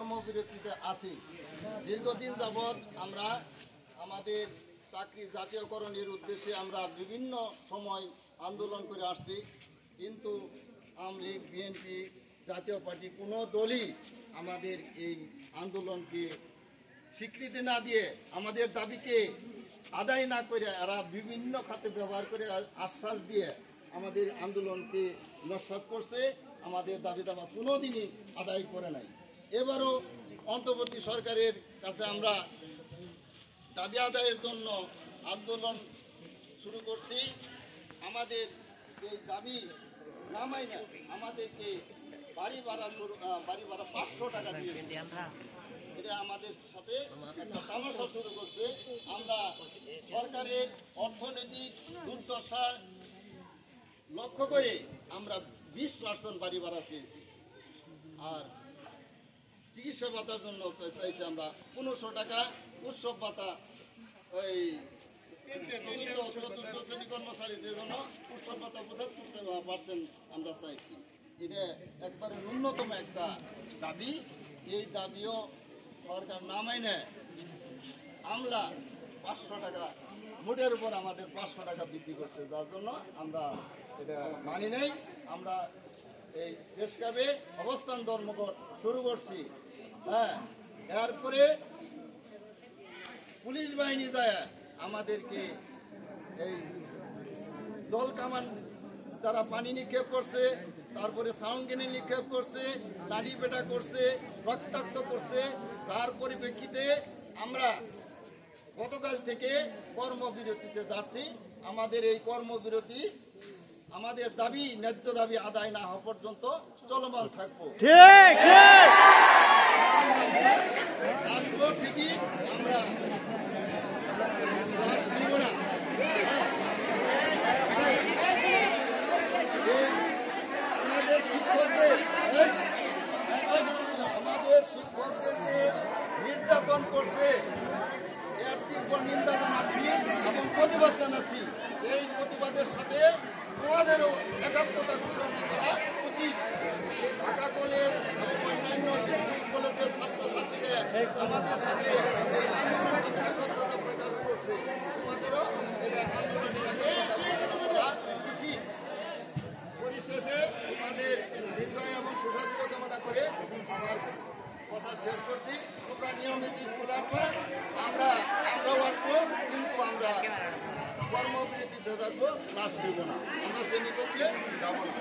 কর্মবিরতিতে আছি। দীর্ঘদিন যাবৎ আমরা আমাদের চাকরি জাতীয়করণের উদ্দেশ্যে আমরা বিভিন্ন সময় আন্দোলন করে আসছি, কিন্তু আওয়ামী লীগ, বিএনপি, জাতীয় পার্টি কোনো দলই আমাদের এই আন্দোলনকে স্বীকৃতি না দিয়ে, আমাদের দাবিকে আদায় না করে এরা বিভিন্ন খাতে ব্যবহার করে আশ্বাস দিয়ে আমাদের আন্দোলনকে নস্যাৎ করছে। আমাদের দাবি দাবা কোনোদিনই আদায় করে নাই। এবারও অন্তর্বর্তী সরকারের কাছে আমরা দাবি আদায়ের জন্য আন্দোলন শুরু করছি। আমাদের এই দাবি না মাইনে আমাদেরকে বাড়ি ভাড়া 500 টাকা দিয়েছে। এটা আমাদের সাথে একটা তামাশা শুরু করছে। আমরা সরকারের অর্থনৈতিক দুর্দশা লক্ষ্য করে আমরা 20% বাড়ি ভাড়া চেয়েছি। আর চিকিৎসা ভাতার জন্য চাইছি আমরা 1500 টাকা। উৎসব ভাতা ওই কর্মচারীদের জন্য উৎসব ভাতা 75% আমরা চাইছি। এটা একবারে ন্যূনতম একটা দাবি। এই দাবিও সরকার না মাইনে আমলা 500 টাকা মোটের উপর আমাদের 500 টাকা বৃদ্ধি করছে, যার জন্য আমরা এটা মানি নাই। আমরা এই প্রেস ক্লাবে অবস্থান ধর্মঘট শুরু করছি। হ্যাঁ, এরপরে পুলিশ বাহিনী যায় আমাদেরকে এই জল কামান তারা পানি নিক্ষেপ করছে, তারপরে সাউন্ড গ্রেনেড নিক্ষেপ করছে, লাঠি পেটা করছে, রক্তাক্ত করছে। যার পরিপ্রেক্ষিতে আমরা গতকাল থেকে কর্মবিরতিতে যাচ্ছি। আমাদের এই কর্মবিরতি আমাদের দাবি, ন্যায্য দাবি আদায় না হওয়া পর্যন্ত চলমান থাকবো। ঠিকই আমরা ক্লাস নিব না। আমাদের শিক্ষকদেরকে নির্যাতন করছে, এর তীব্র নিন্দা জানাচ্ছি এবং প্রতিবাদ জানাচ্ছি। এই প্রতিবাদের সাথে তোমাদেরও একাত্মতা ঘোষণা করা উচিত। ঢাকা কলেজ এবং অন্যান্য স্কুল কলেজের ছাত্রছাত্রীরা আমাদের সাথে এই আন্দোলনের একাত্মতা প্রকাশ করছে। তোমাদেরও এটা আন্দোলনের করা উচিত। পরিশেষে তোমাদের দীর্ঘায়ু এবং সুস্বাস্থ্য কামনা করে আমার কথা শেষ করছি। তোমরা নিয়মিত স্কুলে আসবে, আমরাও আসবো, কিন্তু আমরা কর্মবিরতিতে থাকবো, ক্লাস নেব না, আমরা শ্রেণীকক্ষে যাবো না।